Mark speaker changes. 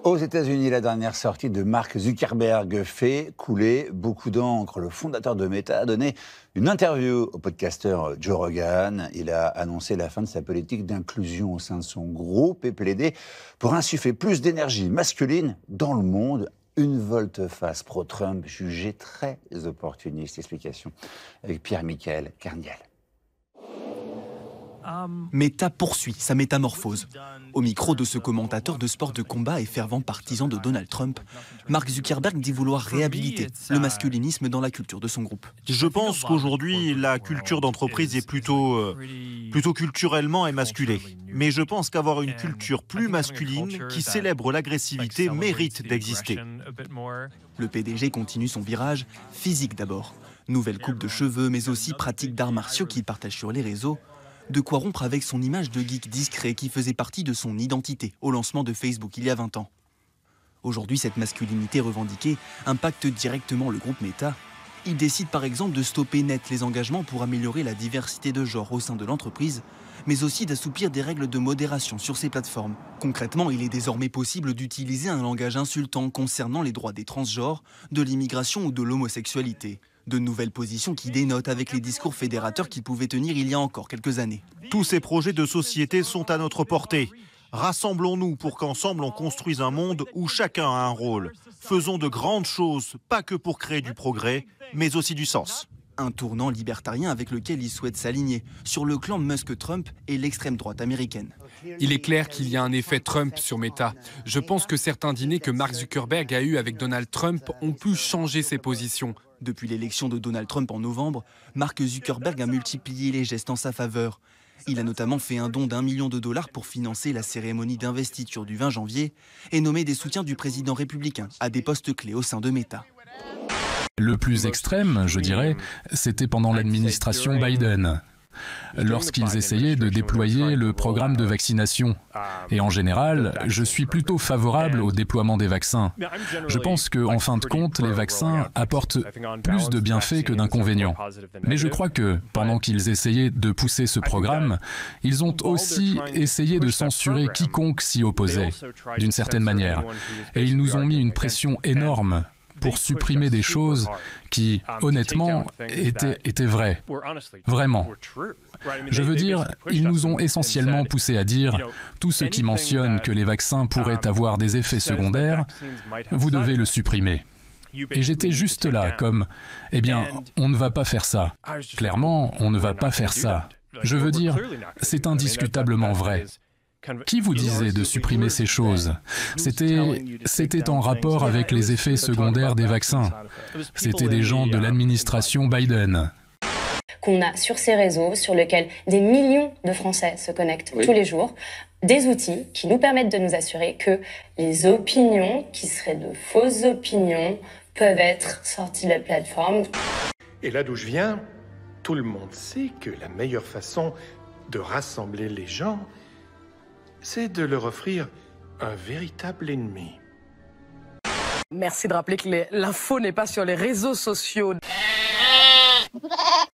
Speaker 1: Aux États-Unis, la dernière sortie de Mark Zuckerberg fait couler beaucoup d'encre. Le fondateur de Meta a donné une interview au podcasteur Joe Rogan. Il a annoncé la fin de sa politique d'inclusion au sein de son groupe et plaidé pour insuffler plus d'énergie masculine dans le monde. Une volte-face pro-Trump jugée très opportuniste. Explication avec Pierre-Michel Carniel.
Speaker 2: Meta poursuit sa métamorphose. Au micro de ce commentateur de sport de combat et fervent partisan de Donald Trump, Mark Zuckerberg dit vouloir réhabiliter le masculinisme dans la culture de son groupe.
Speaker 3: Je pense qu'aujourd'hui, la culture d'entreprise est plutôt culturellement émasculée. Mais je pense qu'avoir une culture plus masculine qui célèbre l'agressivité mérite d'exister.
Speaker 2: Le PDG continue son virage, physique d'abord. Nouvelle coupe de cheveux, mais aussi pratique d'arts martiaux qu'il partage sur les réseaux. De quoi rompre avec son image de geek discret qui faisait partie de son identité au lancement de Facebook il y a 20 ans. Aujourd'hui, cette masculinité revendiquée impacte directement le groupe Meta. Il décide par exemple de stopper net les engagements pour améliorer la diversité de genre au sein de l'entreprise, mais aussi d'assouplir des règles de modération sur ses plateformes. Concrètement, il est désormais possible d'utiliser un langage insultant concernant les droits des transgenres, de l'immigration ou de l'homosexualité. De nouvelles positions qui dénotent avec les discours fédérateurs qu'il pouvait tenir il y a encore quelques années.
Speaker 3: Tous ces projets de société sont à notre portée. Rassemblons-nous pour qu'ensemble on construise un monde où chacun a un rôle. Faisons de grandes choses, pas que pour créer du progrès, mais aussi du sens.
Speaker 2: Un tournant libertarien avec lequel il souhaite s'aligner sur le clan Musk-Trump et l'extrême droite américaine.
Speaker 4: Il est clair qu'il y a un effet Trump sur Meta. Je pense que certains dîners que Mark Zuckerberg a eus avec Donald Trump ont pu changer ses positions.
Speaker 2: Depuis l'élection de Donald Trump en novembre, Mark Zuckerberg a multiplié les gestes en sa faveur. Il a notamment fait un don d'1 million de dollars pour financer la cérémonie d'investiture du 20 janvier et nommé des soutiens du président républicain à des postes clés au sein de Meta.
Speaker 5: Le plus extrême, je dirais, c'était pendant l'administration Biden, lorsqu'ils essayaient de déployer le programme de vaccination. Et en général, je suis plutôt favorable au déploiement des vaccins. Je pense qu'en fin de compte, les vaccins apportent plus de bienfaits que d'inconvénients. Mais je crois que, pendant qu'ils essayaient de pousser ce programme, ils ont aussi essayé de censurer quiconque s'y opposait, d'une certaine manière. Et ils nous ont mis une pression énorme pour supprimer des choses qui, honnêtement, étaient vraies. Vraiment. Je veux dire, ils nous ont essentiellement poussé à dire « tout ce qui mentionne que les vaccins pourraient avoir des effets secondaires, vous devez le supprimer ». Et j'étais juste là, comme « eh bien, on ne va pas faire ça. Clairement, on ne va pas faire ça. » Je veux dire, c'est indiscutablement vrai. Qui vous disait de supprimer ces choses? C'était en rapport avec les effets secondaires des vaccins. C'était des gens de l'administration Biden.
Speaker 6: Qu'on a sur ces réseaux, sur lesquels des millions de Français se connectent tous les jours, des outils qui nous permettent de nous assurer que les opinions, qui seraient de fausses opinions, peuvent être sorties de la plateforme.
Speaker 7: Et là d'où je viens, tout le monde sait que la meilleure façon de rassembler les gens, c'est de leur offrir un véritable ennemi.
Speaker 8: Merci de rappeler que l'info n'est pas sur les réseaux sociaux.